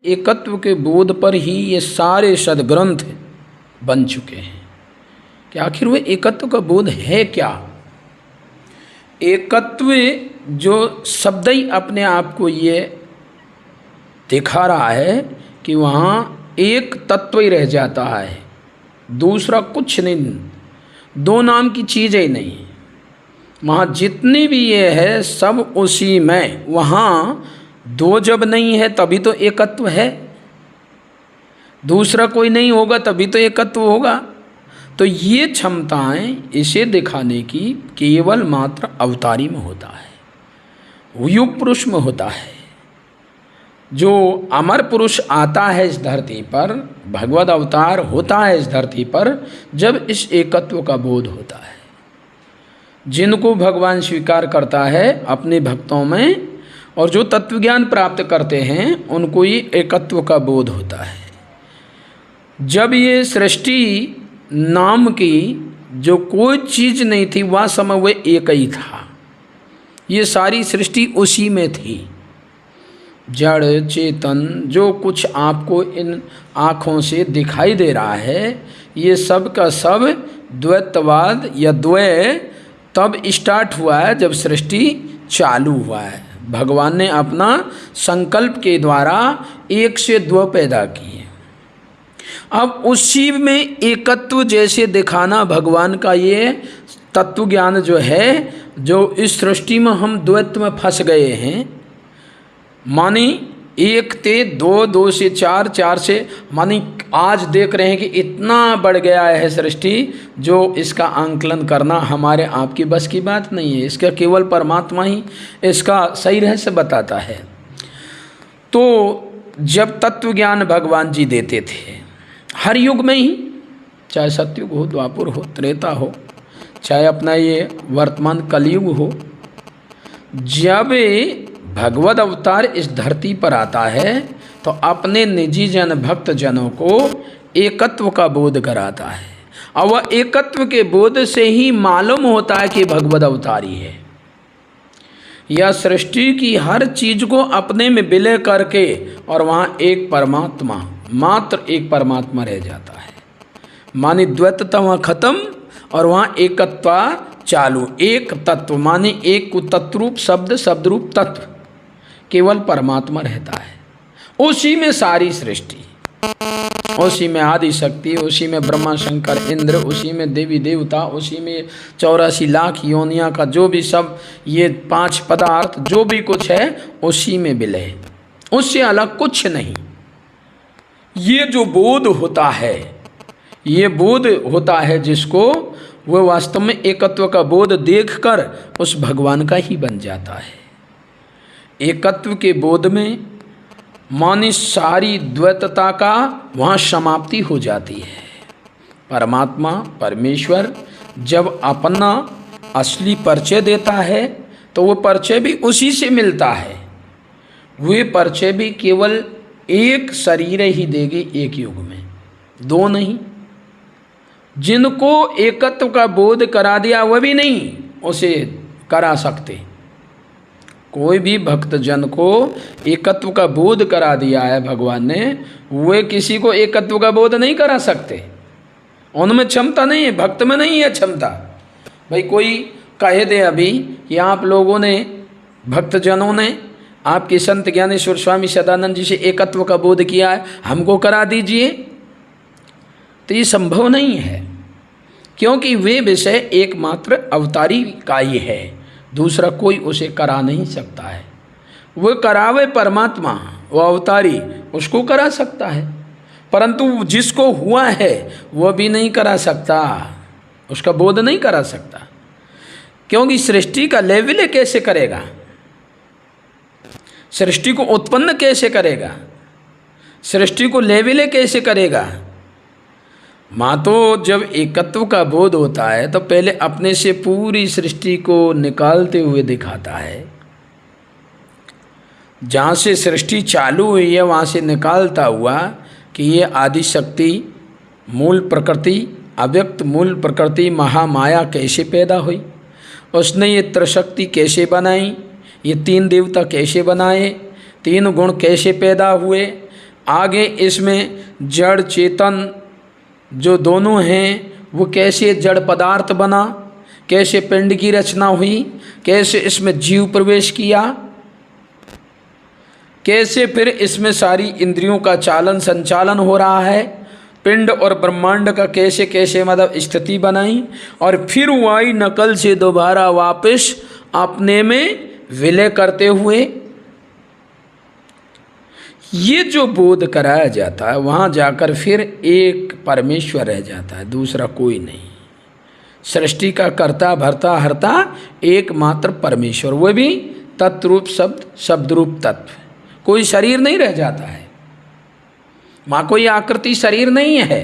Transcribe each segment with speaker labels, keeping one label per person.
Speaker 1: एकत्व के बोध पर ही ये सारे सद्ग्रंथ बन चुके हैं कि आखिर वो एकत्व का बोध है क्या। एकत्व जो शब्द ही अपने आप को ये दिखा रहा है कि वहाँ एक तत्व ही रह जाता है, दूसरा कुछ नहीं, दो नाम की चीज़ ही नहीं। वहाँ जितनी भी ये है सब उसी में, वहाँ दो जब नहीं है तभी तो एकत्व है, दूसरा कोई नहीं होगा तभी तो एकत्व होगा। तो ये क्षमताएं इसे दिखाने की केवल मात्र अवतारी में होता है, युग पुरुष में होता है। जो अमर पुरुष आता है इस धरती पर, भगवद अवतार होता है इस धरती पर, जब इस एकत्व का बोध होता है। जिनको भगवान स्वीकार करता है अपने भक्तों में और जो तत्वज्ञान प्राप्त करते हैं उनको ये एकत्व का बोध होता है। जब ये सृष्टि नाम की जो कोई चीज़ नहीं थी, वह समय वह एक ही था, ये सारी सृष्टि उसी में थी। जड़ चेतन जो कुछ आपको इन आँखों से दिखाई दे रहा है, ये सब का सब द्वैतवाद या द्वय तब स्टार्ट हुआ है जब सृष्टि चालू हुआ है। भगवान ने अपना संकल्प के द्वारा एक से दो पैदा किए। अब उसी में एकत्व जैसे दिखाना भगवान का ये तत्व ज्ञान जो है, जो इस सृष्टि में हम द्वैत में फंस गए हैं। मानी एक थे दो, दो से चार, चार से, मानी आज देख रहे हैं कि इतना बढ़ गया है सृष्टि, जो इसका आंकलन करना हमारे आपकी बस की बात नहीं है। इसका केवल परमात्मा ही इसका सही रहस्य बताता है। तो जब तत्व ज्ञान भगवान जी देते थे हर युग में ही, चाहे सतयुग हो, द्वापर हो, त्रेता हो, चाहे अपना ये वर्तमान कलयुग हो, जब भगवद अवतार इस धरती पर आता है तो अपने निजी जन भक्त जनों को एकत्व का बोध कराता है। और वह एकत्व के बोध से ही मालूम होता है कि भगवद अवतारी है। यह सृष्टि की हर चीज को अपने में विलय करके और वहाँ एक परमात्मा, मात्र एक परमात्मा रह जाता है। माने द्वैतता वहाँ खत्म और वहाँ एकत्व चालू। एक तत्व माने एक तत्रूप शब्द, शब्दरूप तत्व, केवल परमात्मा रहता है। उसी में सारी सृष्टि, उसी में आदि शक्ति, उसी में ब्रह्मा शंकर इंद्र, उसी में देवी देवता, उसी में 84 लाख योनियाँ का जो भी सब ये 5 पदार्थ जो भी कुछ है उसी में विलय, उससे अलग कुछ नहीं। ये जो बोध होता है, ये बोध होता है जिसको, वह वास्तव में एकत्व का बोध देखकर उस भगवान का ही बन जाता है। एकत्व के बोध में मानी सारी द्वैतता का वहाँ समाप्ति हो जाती है। परमात्मा परमेश्वर जब अपना असली परिचय देता है तो वो परिचय भी उसी से मिलता है। वे परिचय भी केवल एक शरीर ही देगी एक युग में, दो नहीं। जिनको एकत्व का बोध करा दिया वह भी नहीं उसे करा सकते। कोई भी भक्त जन को एकत्व का बोध करा दिया है भगवान ने, वे किसी को एकत्व का बोध नहीं करा सकते। उनमें क्षमता नहीं है, भक्त में नहीं है क्षमता। भाई कोई कहे दे अभी कि आप लोगों ने, भक्त जनों ने आपके संत ज्ञानेश्वर स्वामी सदानंद जी से एकत्व का बोध किया है, हमको करा दीजिए, तो ये संभव नहीं है। क्योंकि वे विषय एकमात्र अवतारी का ही है, दूसरा कोई उसे करा नहीं सकता है। वो करावे परमात्मा, वो अवतारी उसको करा सकता है, परंतु जिसको हुआ है वह भी नहीं करा सकता, उसका बोध नहीं करा सकता। क्योंकि सृष्टि का लय विलय कैसे करेगा, सृष्टि को उत्पन्न कैसे करेगा, सृष्टि को लय विलय कैसे करेगा। माँ तो जब एकत्व का बोध होता है तो पहले अपने से पूरी सृष्टि को निकालते हुए दिखाता है। जहाँ से सृष्टि चालू हुई है वहाँ से निकालता हुआ कि ये आदि शक्ति, मूल प्रकृति, अव्यक्त मूल प्रकृति महामाया कैसे पैदा हुई, उसने ये त्रिशक्ति कैसे बनाई, ये 3 देवता कैसे बनाए, 3 गुण कैसे पैदा हुए, आगे इसमें जड़ चेतन जो दोनों हैं वो कैसे जड़ पदार्थ बना, कैसे पिंड की रचना हुई, कैसे इसमें जीव प्रवेश किया, कैसे फिर इसमें सारी इंद्रियों का चालन संचालन हो रहा है, पिंड और ब्रह्मांड का कैसे कैसे मतलब स्थिति बनाई, और फिर वही नकल से दोबारा वापस अपने में विलय करते हुए ये जो बोध कराया जाता है, वहाँ जाकर फिर एक परमेश्वर रह जाता है, दूसरा कोई नहीं। सृष्टि का कर्ता भरता हरता एकमात्र परमेश्वर, वो भी तत्रूप शब्द, शब्दरूप तत्व। कोई शरीर नहीं रह जाता है, वहाँ कोई आकृति शरीर नहीं है।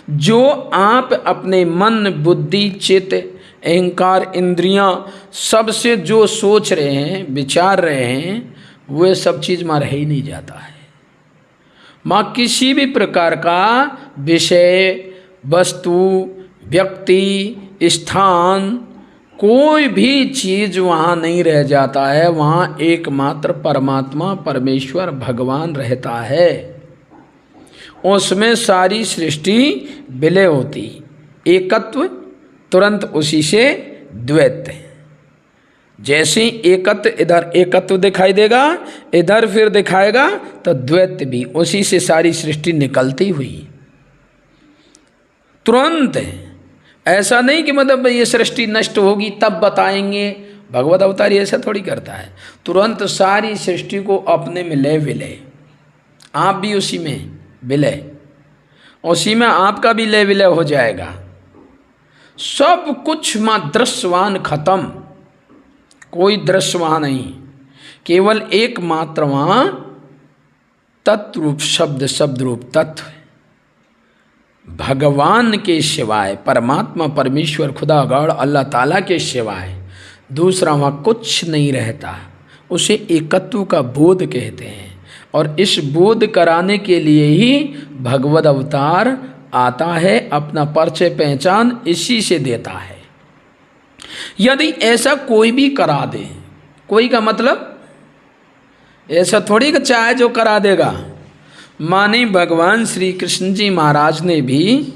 Speaker 1: जो आप अपने मन बुद्धि चित्त अहंकार इंद्रियां सबसे जो सोच रहे हैं विचार रहे हैं, वह सब चीज़ मां रह ही नहीं जाता है। मां किसी भी प्रकार का विषय वस्तु व्यक्ति स्थान कोई भी चीज़ वहाँ नहीं रह जाता है, वहाँ एकमात्र परमात्मा परमेश्वर भगवान रहता है। उसमें सारी सृष्टि विलय होती, एकत्व तुरंत उसी से द्वैत। जैसे एकत्व इधर एकत्व दिखाई देगा, इधर फिर दिखाएगा तो द्वैत भी, उसी से सारी सृष्टि निकलती हुई तुरंत। ऐसा नहीं कि मतलब ये सृष्टि नष्ट होगी तब बताएंगे, भगवत अवतारी ऐसा थोड़ी करता है। तुरंत सारी सृष्टि को अपने में लय विलय, आप भी उसी में विलय, उसी में आपका भी लय विलय हो जाएगा। सब कुछ मां दृश्यवान खत्म, कोई दृश्य वहाँ नहीं, केवल एकमात्र वहाँ तत्रूप शब्द शब्द रूप तत्व भगवान के सिवाय, परमात्मा परमेश्वर खुदा गॉड अल्लाह ताला के सिवाय दूसरा वहाँ कुछ नहीं रहता। उसे एकत्व का बोध कहते हैं, और इस बोध कराने के लिए ही भगवद अवतार आता है, अपना परिचय पहचान इसी से देता है। यदि ऐसा कोई भी करा दे, कोई का मतलब ऐसा थोड़ी कि चाहे जो करा देगा। माने भगवान श्री कृष्ण जी महाराज ने भी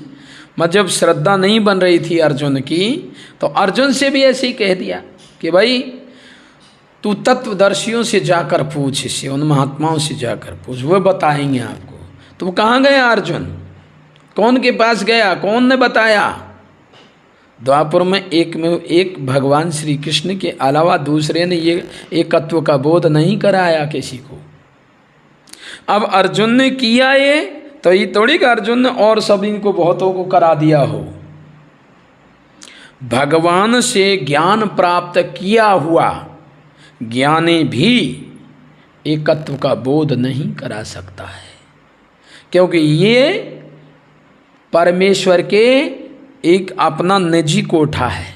Speaker 1: मतलब श्रद्धा नहीं बन रही थी अर्जुन की, तो अर्जुन से भी ऐसे ही कह दिया कि भाई तू तत्वदर्शियों से जाकर पूछ, इससे उन महात्माओं से जाकर पूछ, वो बताएंगे आपको। तो वो कहाँ गया अर्जुन, कौन के पास गया, कौन ने बताया? द्वापर में एक भगवान श्री कृष्ण के अलावा दूसरे ने ये एकत्व का बोध नहीं कराया किसी को। अब अर्जुन ने किया ये, तो ये थोड़ी कि अर्जुन ने और सभी को बहुतों को करा दिया हो। भगवान से ज्ञान प्राप्त किया हुआ ज्ञानी भी एकत्व का बोध नहीं करा सकता है, क्योंकि ये परमेश्वर के एक अपना निजी कोठा है,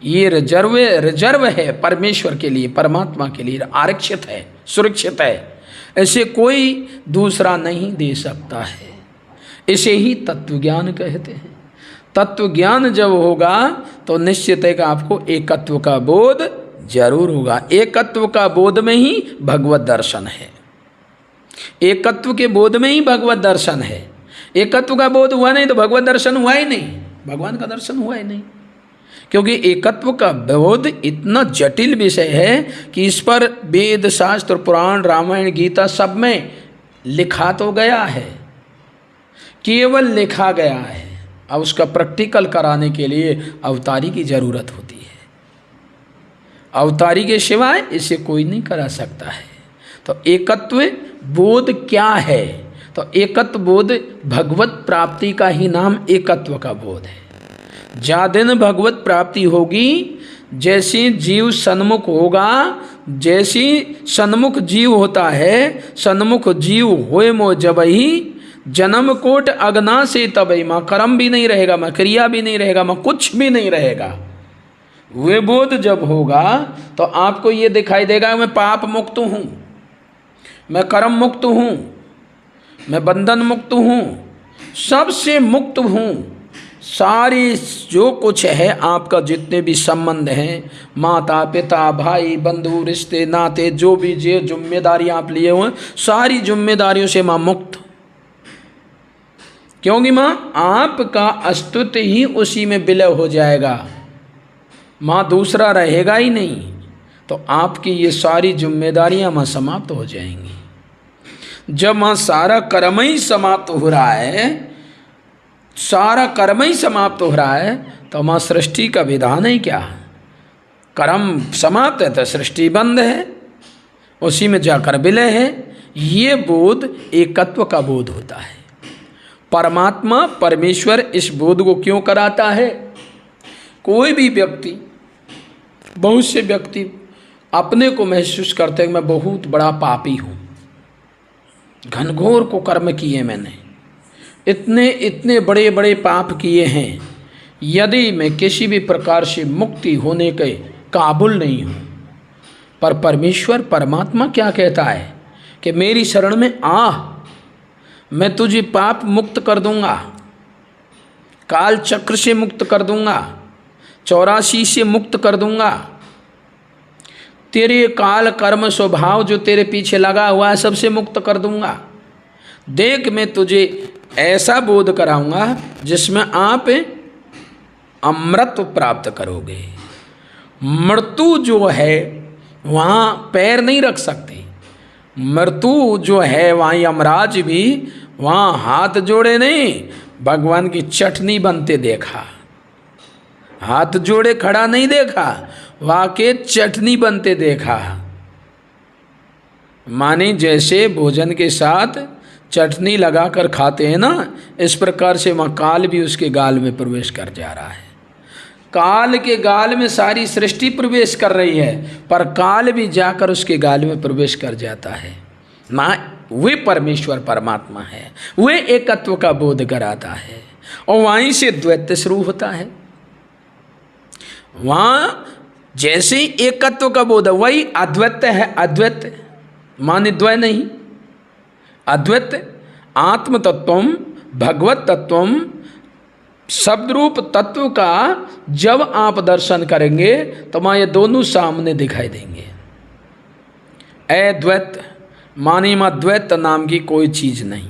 Speaker 1: ये रिजर्व है परमेश्वर के लिए, परमात्मा के लिए आरक्षित है, सुरक्षित है। ऐसे कोई दूसरा नहीं दे सकता है। इसे ही तत्व ज्ञान कहते हैं। तत्व ज्ञान जब होगा तो निश्चित है कि आपको एकत्व का बोध जरूर होगा। एकत्व का बोध में ही भगवत दर्शन है, एकत्व के बोध में ही भगवत दर्शन है। एकत्व का बोध हुआ नहीं तो भगवत दर्शन हुआ ही नहीं, भगवान का दर्शन हुआ ही नहीं। क्योंकि एकत्व का बोध इतना जटिल विषय है कि इस पर वेद शास्त्र पुराण रामायण गीता सब में लिखा तो गया है, केवल लिखा गया है। अब उसका प्रैक्टिकल कराने के लिए अवतारी की जरूरत होती है। अवतारी के सिवाय इसे कोई नहीं करा सकता है। तो एकत्व बोध क्या है? तो एकत्व बोध भगवत प्राप्ति का ही नाम एकत्व का बोध है। जा दिन भगवत प्राप्ति होगी, जैसे जीव सन्मुख होगा, जैसी सन्मुख जीव होता है, सन्मुख जीव होए मो जबही जन्म कोट अगना से तबई। माँ कर्म भी नहीं रहेगा, माँ क्रिया भी नहीं रहेगा, माँ कुछ भी नहीं रहेगा। वे बोध जब होगा तो आपको ये दिखाई देगा मैं पाप मुक्त हूँ, मैं कर्म मुक्त हूँ, मैं बंधन मुक्त हूँ, सबसे मुक्त हूँ, सारी जो कुछ है आपका, जितने भी संबंध हैं, माता पिता भाई बंधु रिश्ते नाते, जो भी जो जिम्मेदारी आप लिए हुए, सारी जिम्मेदारियों से माँ मुक्त। क्योंकि माँ आपका अस्तित्व ही उसी में विलय हो जाएगा, माँ दूसरा रहेगा ही नहीं। तो आपकी ये सारी जिम्मेदारियां माँ समाप्त हो जाएंगी। जब माँ सारा कर्म ही समाप्त हो रहा है, सारा कर्म ही समाप्त हो रहा है, तो माँ सृष्टि का विधान है क्या? कर्म समाप्त है तो सृष्टि बंद है, उसी में जाकर विलय है। ये बोध एकत्व का बोध होता है। परमात्मा परमेश्वर इस बोध को क्यों कराता है? कोई भी व्यक्ति, बहुत से व्यक्ति अपने को महसूस करते हैं मैं बहुत बड़ा पापी हूँ, घनघोर को कर्म किए मैंने, इतने इतने बड़े बड़े पाप किए हैं, यदि मैं किसी भी प्रकार से मुक्ति होने के काबुल नहीं हूँ। पर परमेश्वर परमात्मा क्या कहता है कि मेरी शरण में आ, मैं तुझे पाप मुक्त कर दूंगा, काल चक्र से मुक्त कर दूंगा, 84 से मुक्त कर दूंगा, तेरे काल कर्म स्वभाव जो तेरे पीछे लगा हुआ है सबसे मुक्त कर दूंगा। देख मैं तुझे ऐसा बोध कराऊंगा जिसमें आप अमृत प्राप्त करोगे। मृत्यु जो है वहाँ पैर नहीं रख सकते, मृत्यु जो है वहाँ यमराज भी वहाँ हाथ जोड़े नहीं, भगवान की चटनी बनते देखा, हाथ जोड़े खड़ा नहीं देखा, वहाँ के चटनी बनते देखा। माने जैसे भोजन के साथ चटनी लगाकर खाते हैं ना, इस प्रकार से वहाँ काल भी उसके गाल में प्रवेश कर जा रहा है। काल के गाल में सारी सृष्टि प्रवेश कर रही है, पर काल भी जाकर उसके गाल में प्रवेश कर जाता है। माँ वे परमेश्वर परमात्मा है, वे एकत्व का बोध कराता है, और वहीं से द्वैत शुरू होता है। वहाँ जैसे एकत्व का बोध, वही अद्वैत है। अद्वैत माने द्वय नहीं, अद्वैत आत्म तत्वम भगवत तत्वम शब्द रूप तत्व का जब आप दर्शन करेंगे तो वहाँ ये दोनों सामने दिखाई देंगे। अद्वैत माने अद्वैत नाम की कोई चीज़ नहीं,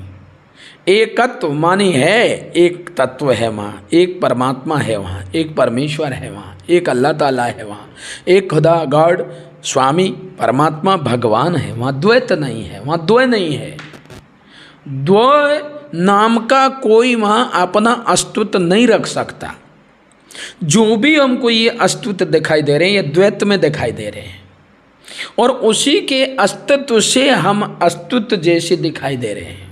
Speaker 1: एकत्व मानी है एक तत्व है वहाँ, एक परमात्मा है वहाँ, एक परमेश्वर है वहाँ, एक अल्लाह ताला है वहाँ, एक खुदा गॉड स्वामी परमात्मा भगवान है वहाँ। द्वैत नहीं है वहाँ, द्वय नहीं है। द्वय नाम का कोई वहाँ अपना अस्तित्व नहीं रख सकता। जो भी हमको ये अस्तित्व दिखाई दे रहे हैं ये द्वैत में दिखाई दे रहे हैं, और उसी के अस्तित्व से हम अस्तित्व जैसे दिखाई दे रहे हैं।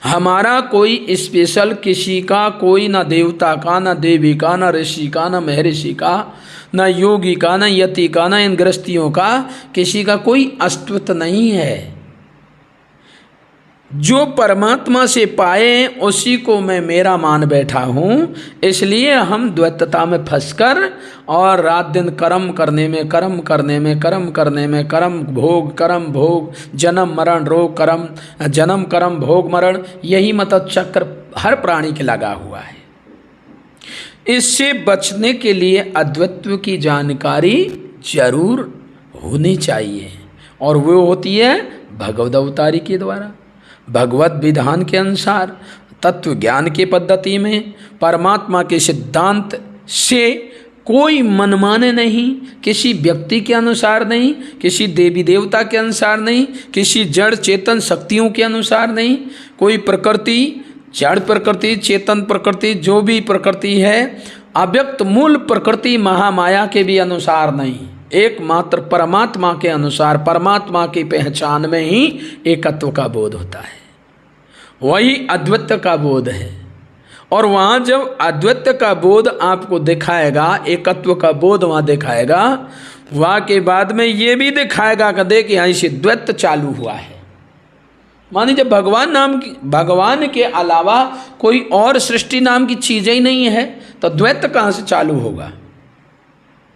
Speaker 1: हमारा कोई स्पेशल किसी का कोई, ना देवता का, ना देवी का, ना ऋषि का, ना महर्षि का, ना योगी का, ना यति का, ना इन गृहस्थियों का, किसी का कोई अस्तित्व नहीं है। जो परमात्मा से पाए उसी को मैं मेरा मान बैठा हूँ। इसलिए हम द्वैतता में फंसकर और रात दिन कर्म करने में, कर्म करने में, कर्म करने में, कर्म भोग, जन्म मरण रोग, कर्म जन्म कर्म भोग मरण, यही मतलब चक्र हर प्राणी के लगा हुआ है। इससे बचने के लिए अद्वैत्व की जानकारी जरूर होनी चाहिए, और वो होती है भगवद अवतारी के द्वारा, भगवत विधान के अनुसार, तत्व ज्ञान की पद्धति में, परमात्मा के सिद्धांत से कोई मनमाने नहीं, किसी व्यक्ति के अनुसार नहीं, किसी देवी देवता के अनुसार नहीं, किसी जड़ चेतन शक्तियों के अनुसार नहीं, कोई प्रकृति, जड़ प्रकृति, चेतन प्रकृति, जो भी प्रकृति है, अव्यक्त मूल प्रकृति महामाया के भी अनुसार नहीं, एकमात्र परमात्मा के अनुसार, परमात्मा की पहचान में ही एकत्व का बोध होता है। वही अद्वैत का बोध है। और वहाँ जब अद्वैत का बोध आपको दिखाएगा, एकत्व का बोध वहाँ दिखाएगा, वहाँ के बाद में ये भी दिखाएगा कि देखिए यहाँ से द्वैत चालू हुआ है। मानिए जब भगवान के अलावा कोई और सृष्टि नाम की चीज़ें ही नहीं है, तो द्वैत कहाँ से चालू होगा?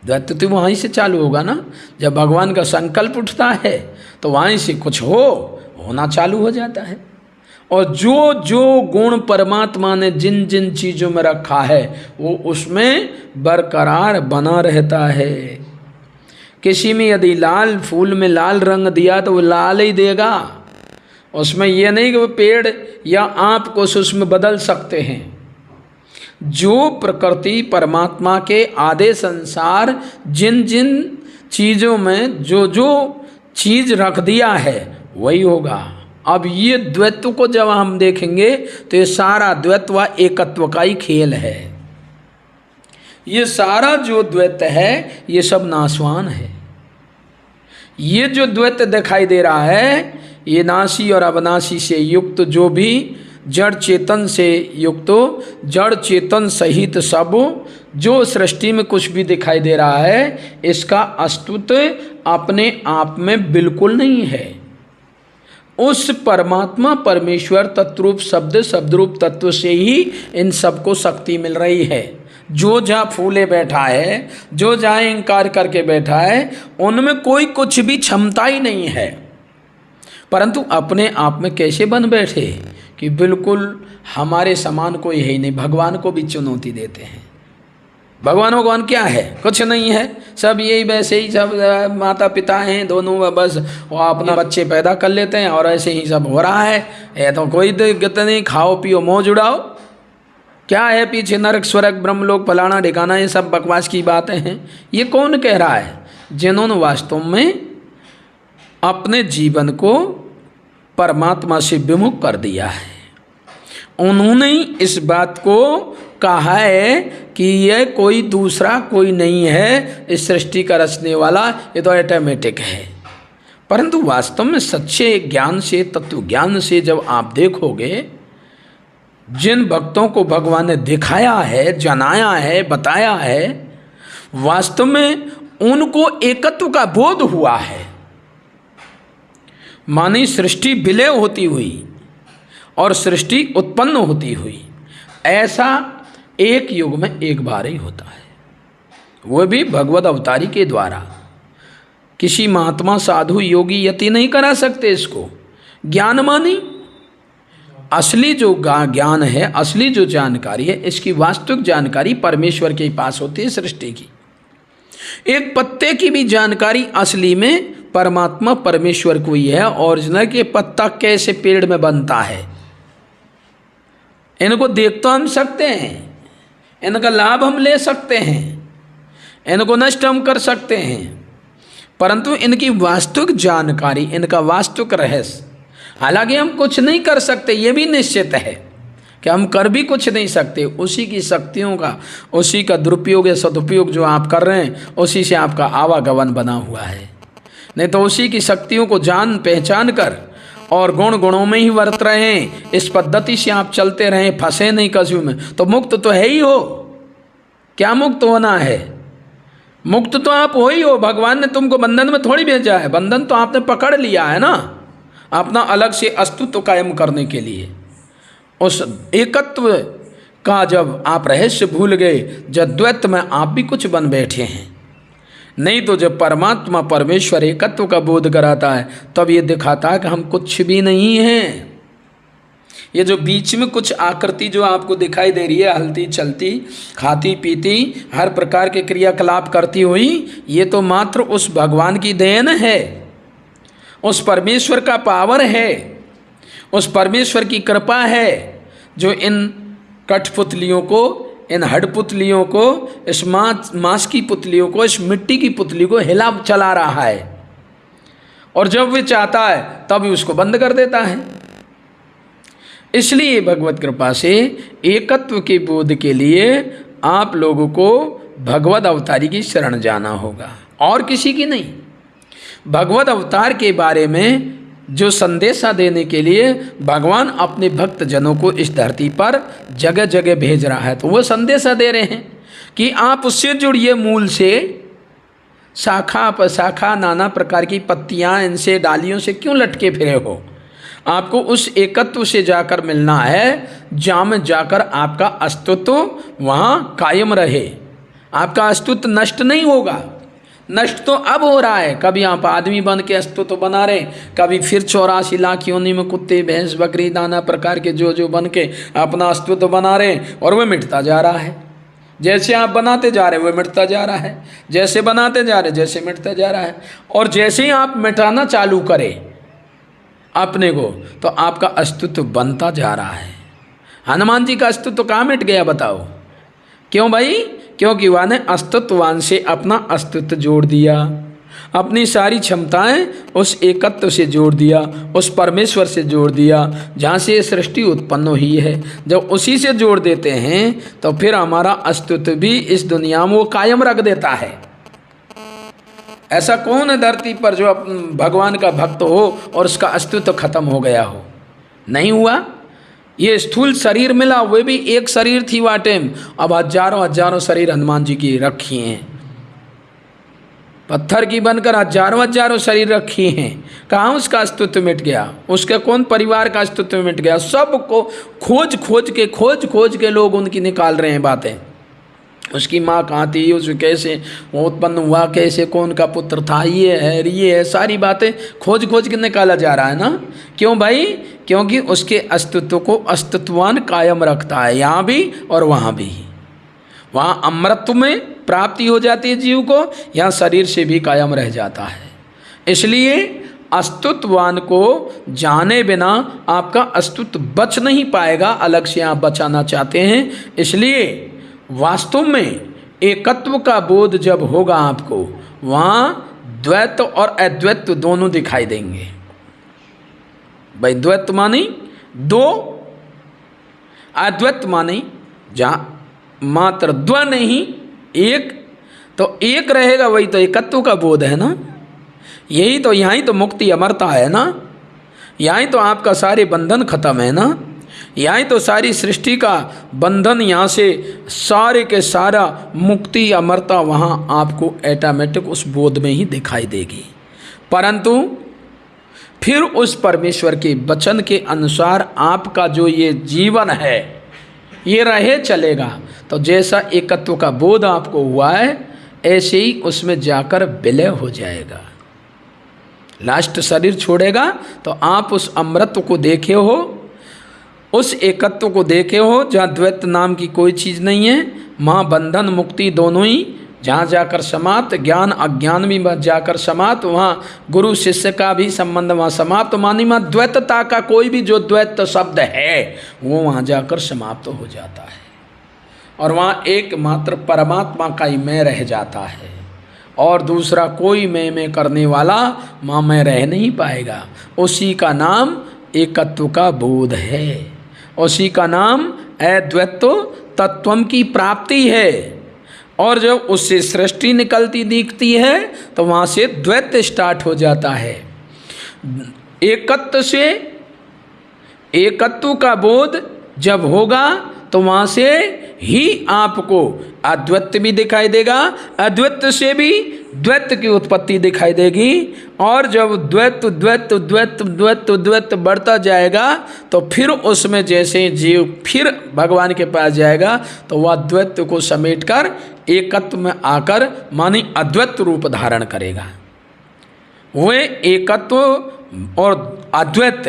Speaker 1: द्वैत तो वहीं से चालू होगा ना। जब भगवान का संकल्प उठता है तो वहीं से कुछ होना चालू हो जाता है। और जो जो गुण परमात्मा ने जिन जिन चीज़ों में रखा है वो उसमें बरकरार बना रहता है। किसी में यदि लाल फूल में लाल रंग दिया तो वो लाल ही देगा, उसमें ये नहीं कि वो पेड़ या आप कुछ उसमें बदल सकते हैं। जो प्रकृति परमात्मा के आदेश अनुसार जिन जिन चीज़ों में जो जो चीज़ रख दिया है वही होगा। अब ये द्वैत्व को जब हम देखेंगे तो ये सारा द्वैत्व एकत्व का ही खेल है। ये सारा जो द्वैत है ये सब नाशवान है। ये जो द्वैत दिखाई दे रहा है ये नाशी और अविनाशी से युक्त जो भी जड़ चेतन से युक्त जड़ चेतन सहित सब जो सृष्टि में कुछ भी दिखाई दे रहा है इसका अस्तित्व अपने आप में बिल्कुल नहीं है। उस परमात्मा परमेश्वर तत्रूप शब्द शब्दरूप तत्व से ही इन सबको शक्ति मिल रही है। जो जहाँ फूले बैठा है, जो जहाँ इंकार करके बैठा है, उनमें कोई कुछ भी क्षमता ही नहीं है, परंतु अपने आप में कैसे बन बैठे कि बिल्कुल हमारे समान कोई है ही नहीं। भगवान को भी चुनौती देते हैं। भगवान क्या है? कुछ नहीं है, सब यही वैसे ही सब माता पिता हैं दोनों, बस वो अपना बच्चे पैदा कर लेते हैं और ऐसे ही सब हो रहा है। ये तो कोई दिक्कत नहीं, खाओ पियो मौज उड़ाओ। क्या है पीछे नरक स्वर्ग ब्रह्मलोक फलाना ठिकाना, ये सब बकवास की बातें हैं। ये कौन कह रहा है? जिन्होंने वास्तव में अपने जीवन को परमात्मा से विमुख कर दिया है, उन्होंने इस बात को कहा है कि यह कोई दूसरा कोई नहीं है, इस सृष्टि का रचने वाला, ये तो ऑटोमेटिक है। परंतु वास्तव में सच्चे ज्ञान से, तत्व ज्ञान से जब आप देखोगे, जिन भक्तों को भगवान ने दिखाया है, जनाया है, बताया है, वास्तव में उनको एकत्व का बोध हुआ है। मानी सृष्टि विलय होती हुई और सृष्टि उत्पन्न होती हुई, ऐसा एक युग में एक बार ही होता है, वह भी भगवत अवतारी के द्वारा। किसी महात्मा साधु योगी यति नहीं करा सकते इसको। ज्ञान मानी असली जो ज्ञान है, असली जो जानकारी है, इसकी वास्तविक जानकारी परमेश्वर के पास होती है सृष्टि की। एक पत्ते की भी जानकारी असली में परमात्मा परमेश्वर को ही है। ओरिजिनल के पत्ता कैसे पेड़ में बनता है, इनको देख तो हम सकते हैं, इनका लाभ हम ले सकते हैं, इनको नष्ट हम कर सकते हैं, परंतु इनकी वास्तविक जानकारी, इनका वास्तविक रहस्य, हालांकि हम कुछ नहीं कर सकते, ये भी निश्चित है कि हम कर भी कुछ नहीं सकते। उसी की शक्तियों का, उसी का दुरुपयोग या सदुपयोग जो आप कर रहे हैं, उसी से आपका आवागमन बना हुआ है। नहीं तो उसी की शक्तियों को जान पहचान कर और गुण गुणों में ही वर्त रहे हैं, इस पद्धति से आप चलते रहें, फंसे नहीं कछु में, तो मुक्त तो है ही हो। क्या मुक्त होना है? मुक्त तो आप हो ही हो। भगवान ने तुमको बंधन में थोड़ी भेजा है, बंधन तो आपने पकड़ लिया है ना, अपना अलग से अस्तित्व कायम करने के लिए। उस एकत्व का जब आप रहस्य भूल गए, जब द्वैत में आप भी कुछ बन बैठे हैं, नहीं तो जब परमात्मा परमेश्वर एकत्व का बोध कराता है तब ये दिखाता है कि हम कुछ भी नहीं हैं। ये जो बीच में कुछ आकृति जो आपको दिखाई दे रही है, हलती चलती, खाती पीती, हर प्रकार के क्रियाकलाप करती हुई, ये तो मात्र उस भगवान की देन है, उस परमेश्वर का पावर है, उस परमेश्वर की कृपा है, जो इन कठपुतलियों को, इन हडपुतलियों को, इस मांस की पुतलियों को, इस मिट्टी की पुतली को हिला चला रहा है, और जब वे चाहता है तब उसको बंद कर देता है। इसलिए भगवत कृपा से एकत्व के बोध के लिए आप लोगों को भगवत अवतारी की शरण जाना होगा, और किसी की नहीं। भगवत अवतार के बारे में जो संदेशा देने के लिए भगवान अपने भक्त जनों को इस धरती पर जगह जगह भेज रहा है, तो वो संदेशा दे रहे हैं कि आप उससे जुड़िए, मूल से। शाखा प्रशाखा नाना प्रकार की पत्तियां, इनसे डालियों से क्यों लटके फिरे हो? आपको उस एकत्व से जाकर मिलना है, जहाँ में जाकर आपका अस्तित्व वहाँ कायम रहे, आपका अस्तित्व नष्ट नहीं होगा। नष्ट तो अब हो रहा है, कभी आप आदमी बन के अस्तित्व बना रहे, कभी फिर 84 लाख योनि में कुत्ते भैंस बकरी नाना प्रकार के जो बन के अपना अस्तित्व बना रहे हैं, और वह मिटता जा रहा है। जैसे आप बनाते जा रहे हैं वह मिटता जा रहा है, जैसे बनाते जा रहे जैसे मिटता जा रहा है। और जैसे ही आप मिटाना चालू करें अपने को, तो आपका अस्तित्व बनता जा रहा है। हनुमान जी का अस्तित्व कहाँ मिट गया बताओ? क्यों भाई? क्योंकि वह ने अस्तित्ववान से अपना अस्तित्व जोड़ दिया, अपनी सारी क्षमताएं उस एकत्व से जोड़ दिया, उस परमेश्वर से जोड़ दिया जहाँ से ये सृष्टि उत्पन्न हुई है। जब उसी से जोड़ देते हैं तो फिर हमारा अस्तित्व भी इस दुनिया में वो कायम रख देता है। ऐसा कौन है धरती पर जो भगवान का भक्त हो और उसका अस्तित्व खत्म हो गया हो? नहीं हुआ। ये स्थूल शरीर मिला, वे भी एक शरीर थी वह टाइम, अब हजारों हजारों शरीर हनुमान जी की रखी हैं, पत्थर की बनकर हजारों हजारों शरीर रखी हैं। कहाँ उसका अस्तित्व मिट गया? उसके कौन परिवार का अस्तित्व मिट गया? सबको खोज खोज के लोग उनकी निकाल रहे हैं बातें। उसकी माँ कहाँ थी, उस कैसे वो उत्पन्न हुआ, कैसे कौन का पुत्र था, ये है, सारी बातें खोज के निकाला जा रहा है ना। क्यों भाई? क्योंकि उसके अस्तित्व को अस्तित्ववान कायम रखता है, यहाँ भी और वहाँ भी। वहाँ अमृत में प्राप्ति हो जाती है जीव को, यहाँ शरीर से भी कायम रह जाता है। इसलिए अस्तित्ववान को जाने बिना आपका अस्तित्व बच नहीं पाएगा, अलग से आप बचाना चाहते हैं। इसलिए वास्तव में एकत्व का बोध जब होगा आपको, वहाँ द्वैत और अद्वैत दोनों दिखाई देंगे। भाई द्वैत माने दो, अद्वैत माने जहाँ मात्र द्व नहीं एक, तो एक रहेगा, वही तो एकत्व का बोध है ना। यही तो, यहाँ ही तो मुक्ति अमरता है ना, यहाँ ही तो आपका सारे बंधन खत्म है ना, यहाँ ही तो सारी सृष्टि का बंधन, यहाँ से सारे के सारा मुक्ति अमरता वहाँ आपको ऑटोमेटिक उस बोध में ही दिखाई देगी। परंतु फिर उस परमेश्वर के वचन के अनुसार आपका जो ये जीवन है ये रहे चलेगा। तो जैसा एकत्व का बोध आपको हुआ है, ऐसे ही उसमें जाकर विलय हो जाएगा। लास्ट शरीर छोड़ेगा तो आप उस अमृत को देखे हो, उस एकत्व को देखे हो जहाँ द्वैत नाम की कोई चीज़ नहीं है। माँ बंधन मुक्ति दोनों ही जहाँ जाकर समाप्त, ज्ञान अज्ञान भी जाकर समाप्त, वहाँ गुरु शिष्य का भी संबंध वहाँ समाप्त। मानी माँ द्वैतता का कोई भी जो द्वैत शब्द है वो वहाँ जाकर समाप्त हो जाता है, और वहाँ एकमात्र परमात्मा का ही मैं रह जाता है, और दूसरा कोई मैं करने वाला माँ मैं रह नहीं पाएगा। उसी का नाम एकत्व का बोध है, उसी का नाम अद्वैत तत्वम की प्राप्ति है। और जब उससे सृष्टि निकलती दिखती है तो वहाँ से द्वैत स्टार्ट हो जाता है। एकत्व से एकत्व का बोध जब होगा तो वहाँ से ही आपको अद्वैत भी दिखाई देगा, अद्वैत से भी द्वैत की उत्पत्ति दिखाई देगी। और जब द्वैत द्वैत द्वैत द्वैत द्वैत बढ़ता जाएगा तो फिर उसमें जैसे जीव फिर भगवान के पास जाएगा तो वह द्वैत को समेटकर एकत्व में आकर मानी अद्वैत रूप धारण करेगा। वे एकत्व और अद्वैत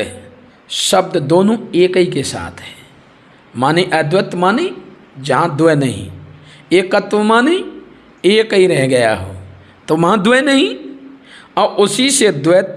Speaker 1: शब्द दोनों एक ही के साथ है। माने अद्वैत माने जहाँ द्वय नहीं, एकत्व माने एक ही रह गया हो तो वहाँ द्वय नहीं। और उसी से द्वैत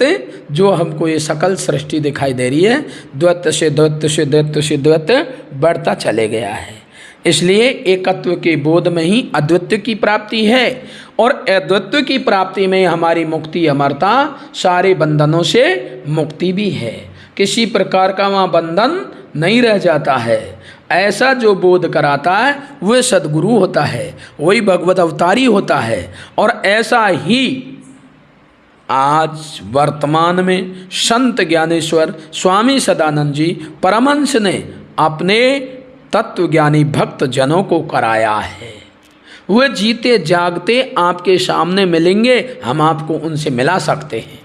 Speaker 1: जो हमको ये सकल सृष्टि दिखाई दे रही है, द्वैत से द्वैत से द्वैत से द्वैत बढ़ता चले गया है। इसलिए एकत्व के बोध में ही अद्वैत की प्राप्ति है, और अद्वैत की प्राप्ति में हमारी मुक्ति अमरता, सारे बंधनों से मुक्ति भी है। किसी प्रकार का वहाँ बंधन नहीं रह जाता है। ऐसा जो बोध कराता है वह सद्गुरु होता है, वही भगवत अवतारी होता है। और ऐसा ही आज वर्तमान में संत ज्ञानेश्वर स्वामी सदानंद जी परमहंस ने अपने तत्वज्ञानी भक्त जनों को कराया है। वे जीते जागते आपके सामने मिलेंगे, हम आपको उनसे मिला सकते हैं।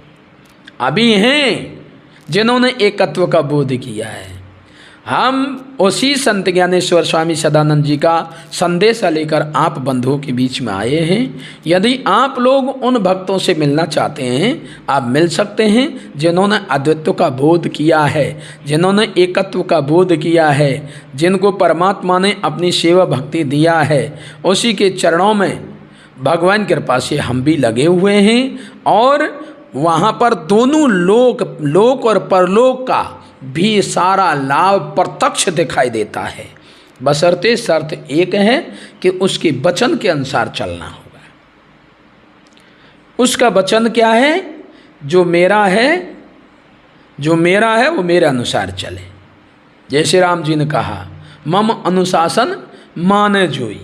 Speaker 1: अभी हैं जिन्होंने एकत्व का बोध किया है, हम उसी संत ज्ञानेश्वर स्वामी सदानंद जी का संदेश लेकर आप बंधुओं के बीच में आए हैं। यदि आप लोग उन भक्तों से मिलना चाहते हैं, आप मिल सकते हैं जिन्होंने अद्वैत का बोध किया है, जिन्होंने एकत्व का बोध किया है, जिनको परमात्मा ने अपनी सेवा भक्ति दिया है। उसी के चरणों में भगवान कृपा से हम भी लगे हुए हैं और वहाँ पर दोनों लोक और परलोक का भी सारा लाभ प्रत्यक्ष दिखाई देता है। बशर्ते शर्त एक है कि उसके वचन के अनुसार चलना होगा। उसका वचन क्या है? जो मेरा है वो मेरे अनुसार चले। जैसे राम जी ने कहा, मम अनुशासन माने जोई,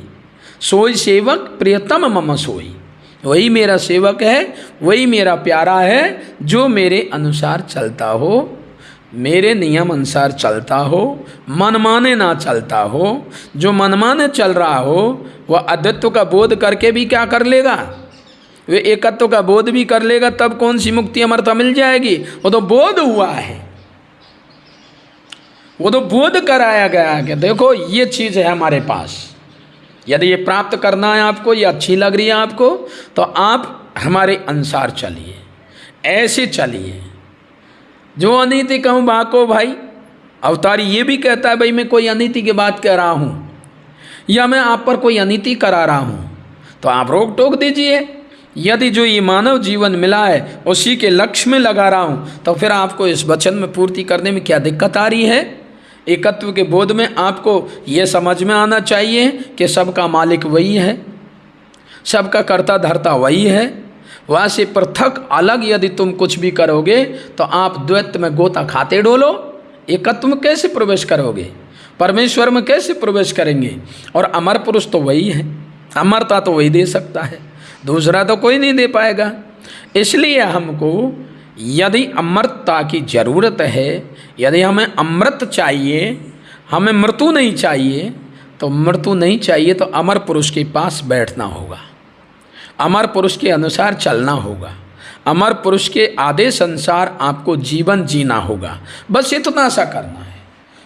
Speaker 1: सोई सेवक प्रियतम मम सोई। वही मेरा सेवक है, वही मेरा प्यारा है जो मेरे अनुसार चलता हो, मेरे नियम अनुसार चलता हो, मनमाने ना चलता हो। जो मनमाने चल रहा हो वह अद्वैत का बोध करके भी क्या कर लेगा? वे एकत्व का बोध भी कर लेगा, तब कौन सी मुक्ति अमरता मिल जाएगी? वो तो बोध हुआ है, वो तो बोध कराया गया है कि देखो ये चीज़ है हमारे पास, यदि ये प्राप्त करना है आपको, ये अच्छी लग रही है आपको, तो आप हमारे अनुसार चलिए, ऐसे चलिए। जो अनीति कहूँ बाको भाई, अवतारी ये भी कहता है भाई मैं कोई अनीति की बात कह रहा हूँ या मैं आप पर कोई अनीति करा रहा हूँ तो आप रोक टोक दीजिए। यदि जो ये मानव जीवन मिला है उसी के लक्ष्य में लगा रहा हूँ तो फिर आपको इस वचन में पूर्ति करने में क्या दिक्कत आ रही है? एकत्व के बोध में आपको ये समझ में आना चाहिए कि सबका मालिक वही है, सबका कर्ता धर्ता वही है। वहाँ से पृथक अलग यदि तुम कुछ भी करोगे तो आप द्वैत में गोता खाते डोलो। एकत्व में कैसे प्रवेश करोगे? परमेश्वर में कैसे प्रवेश करेंगे? और अमर पुरुष तो वही है, अमरता तो वही दे सकता है, दूसरा तो कोई नहीं दे पाएगा। इसलिए हमको यदि अमरता की ज़रूरत है, यदि हमें अमृत चाहिए, हमें मृत्यु नहीं चाहिए, तो मृत्यु नहीं चाहिए तो अमर पुरुष के पास बैठना होगा, अमर पुरुष के अनुसार चलना होगा, अमर पुरुष के आदेश अनुसार आपको जीवन जीना होगा। बस इतना सा करना है,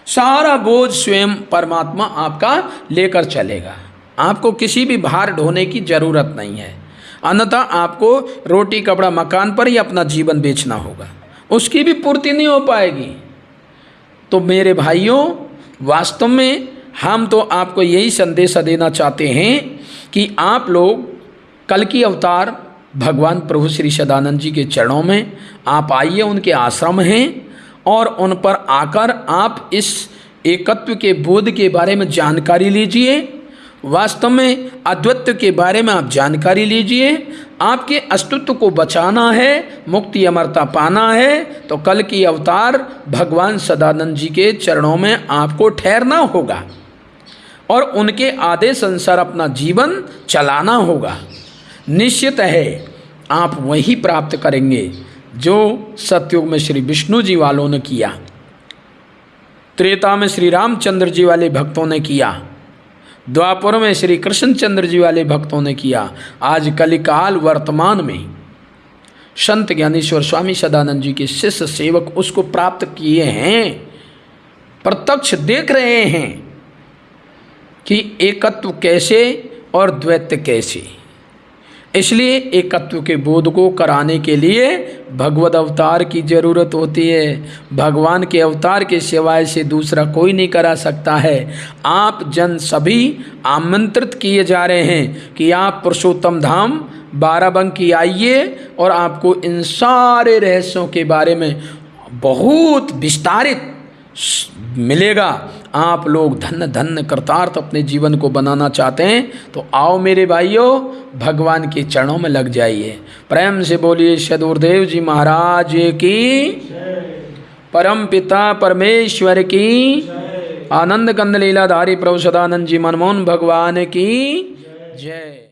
Speaker 1: सारा बोझ स्वयं परमात्मा आपका लेकर चलेगा। आपको किसी भी भार ढोने की ज़रूरत नहीं है, अन्यथा आपको रोटी कपड़ा मकान पर ही अपना जीवन बेचना होगा, उसकी भी पूर्ति नहीं हो पाएगी। तो मेरे भाइयों, वास्तव में हम तो आपको यही संदेश देना चाहते हैं कि आप लोग कल की अवतार भगवान प्रभु श्री सदानंद जी के चरणों में आप आइए, उनके आश्रम हैं और उन पर आकर आप इस एकत्व के बोध के बारे में जानकारी लीजिए। वास्तव में अद्वैत के बारे में आप जानकारी लीजिए। आपके अस्तित्व को बचाना है, मुक्ति अमरता पाना है, तो कल की अवतार भगवान सदानंद जी के चरणों में आपको ठहरना होगा और उनके आदेश अनुसार अपना जीवन चलाना होगा। निश्चित है आप वही प्राप्त करेंगे जो सतयुग में श्री विष्णु जी वालों ने किया, त्रेता में श्री रामचंद्र जी वाले भक्तों ने किया, द्वापर में श्री कृष्णचंद्र जी वाले भक्तों ने किया, आज कलिकाल वर्तमान में संत ज्ञानेश्वर स्वामी सदानंद जी के शिष्य सेवक उसको प्राप्त किए हैं, प्रत्यक्ष देख रहे हैं कि एकत्व कैसे और द्वैत कैसे। इसलिए एकत्व के बोध को कराने के लिए भगवद अवतार की जरूरत होती है। भगवान के अवतार के सिवाय से दूसरा कोई नहीं करा सकता है। आप जन सभी आमंत्रित किए जा रहे हैं कि आप पुरुषोत्तम धाम बाराबंकी आइए और आपको इन सारे रहस्यों के बारे में बहुत विस्तारित मिलेगा। आप लोग धन्य धन्य कृतार्थ अपने जीवन को बनाना चाहते हैं तो आओ मेरे भाइयों, भगवान के चरणों में लग जाइए। प्रेम से बोलिए सदगुरुदेव जी महाराज की, परम पिता परमेश्वर की, आनंद कंद लीलाधारी प्रभु सदानंद जी मनमोहन भगवान की जय।